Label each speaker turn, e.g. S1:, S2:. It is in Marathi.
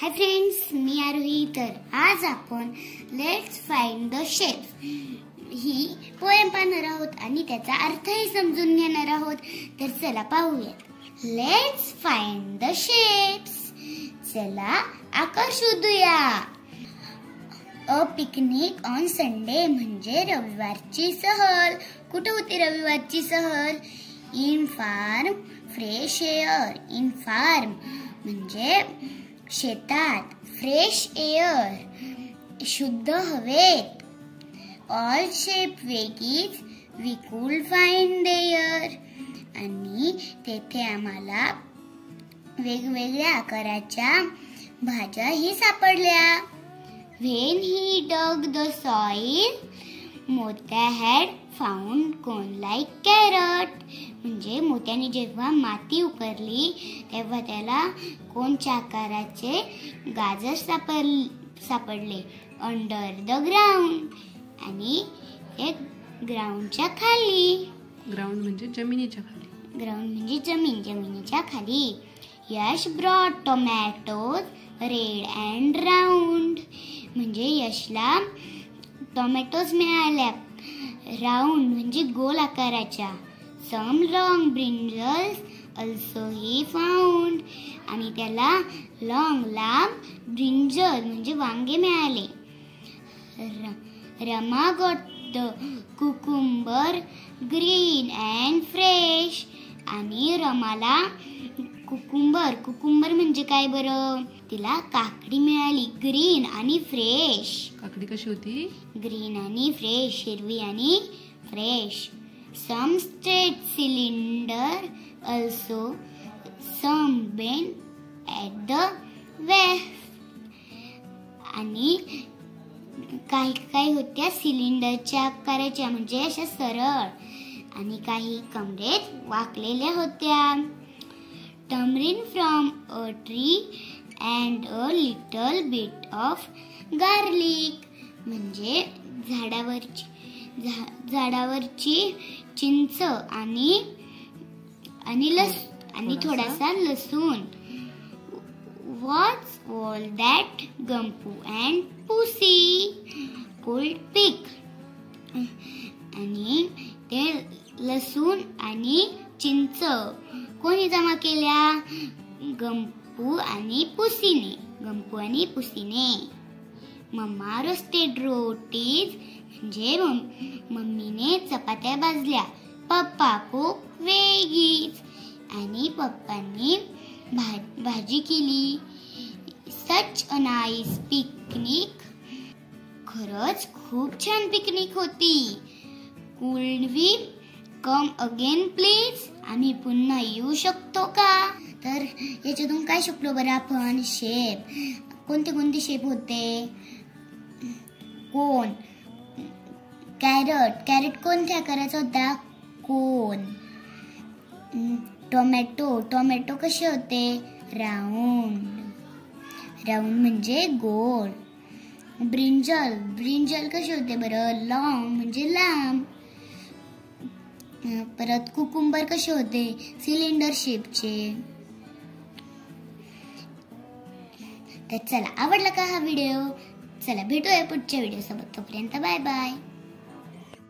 S1: हाय फ्रेंड्स, मी आरोही. तर आज आपण let's find the shapes he poem पाहणार आहोत आणि त्याचा अर्थही समजून घेणार आहोत. तर चला पाहूयात. Let's find the shapes. चला आकार शोधूया. अ पिकनिक ऑन संडे म्हणजे रविवारची सहल. कुठे होती रविवारची सहल? In farm fresh air. In farm म्हणजे शेतात. फ्रेश एअर शुद्ध हवेत. All shape veggies we could find there. आणि तेथे आम्हाला वेगवेगळ्या आकाराच्या भाज्याही सापडल्या. When he dug the soil Motya had found corn like carrot. म्हणजे मोत्याने जेव्हा माती उकरली तेव्हा त्याला कोनच्या आकाराचे गाजर सापडले. Under the ground. आणि ते ग्राउंडच्या खाली.
S2: ग्राउंड म्हणजे जमिनीच्या खाली.
S1: ग्राउंड म्हणजे जमिनीच्या खाली. Yash brought tomatoes red and round. म्हणजे यशला टोमॅटोज मिळाल्या राऊंड म्हणजे गोल आकाराच्या. Some long brinjals also he found. आणि त्याला लांब ब्रिंजल म्हणजे वांगे मिळाले. Rama got the cucumber green and fresh. आणि रमाला कुकुंबर म्हणजे काय बरं? तिला काकडी मिळाली ग्रीन आणि फ्रेश.
S2: काकडी कशी होती? ग्रीन आणि फ्रेश,
S1: हिरवी आणि fresh. Some straight cylinder also some bend at the waist. आणि काही होत्या सिलेंडरच्या आकाराच्या म्हणजे अशा सरळ. आणि काही कमरेत वाकलेल्या होत्या. Tamarind from a tree and a little bit of garlic. म्हणजे झाडावरची चिंच आणि थोडासा लसूण. What's all that? Gumpu and Pussy could pick. आणि ते लसूण आणि चिंच कोणी जमा केल्या? गंपू आणि पुसीने. मम्मा रोस्टेड रोटीज म्हणजे मम्मीने चपात्या भाजल्या. पप्पा कुक वेगीज. आणि पप्पांनी भाजी केली. सच अ नाईस पिकनिक. खरंच खूप छान पिकनिक होती. कुड वी कम अगेन प्लीज. आम्ही पुन्हा येऊ शकतो का? तर याच्यातून काय शिकलो बरं आपण? शेप. कोणते शेप होते? कोन. कॅरेट कोणत्या आकाराचा होता? कोन. टोमॅटो कसे होते? राऊंड म्हणजे गोल. ब्रिंजल कसे होते बरं? लॉंग म्हणजे लांब. परत कुकुंबर कसे होते? सिलेंडर शेपचे. तर चला, आवडला का हा व्हिडिओ? चला भेटूया पुढच्या व्हिडिओ सोबत. तोपर्यंत बाय बाय.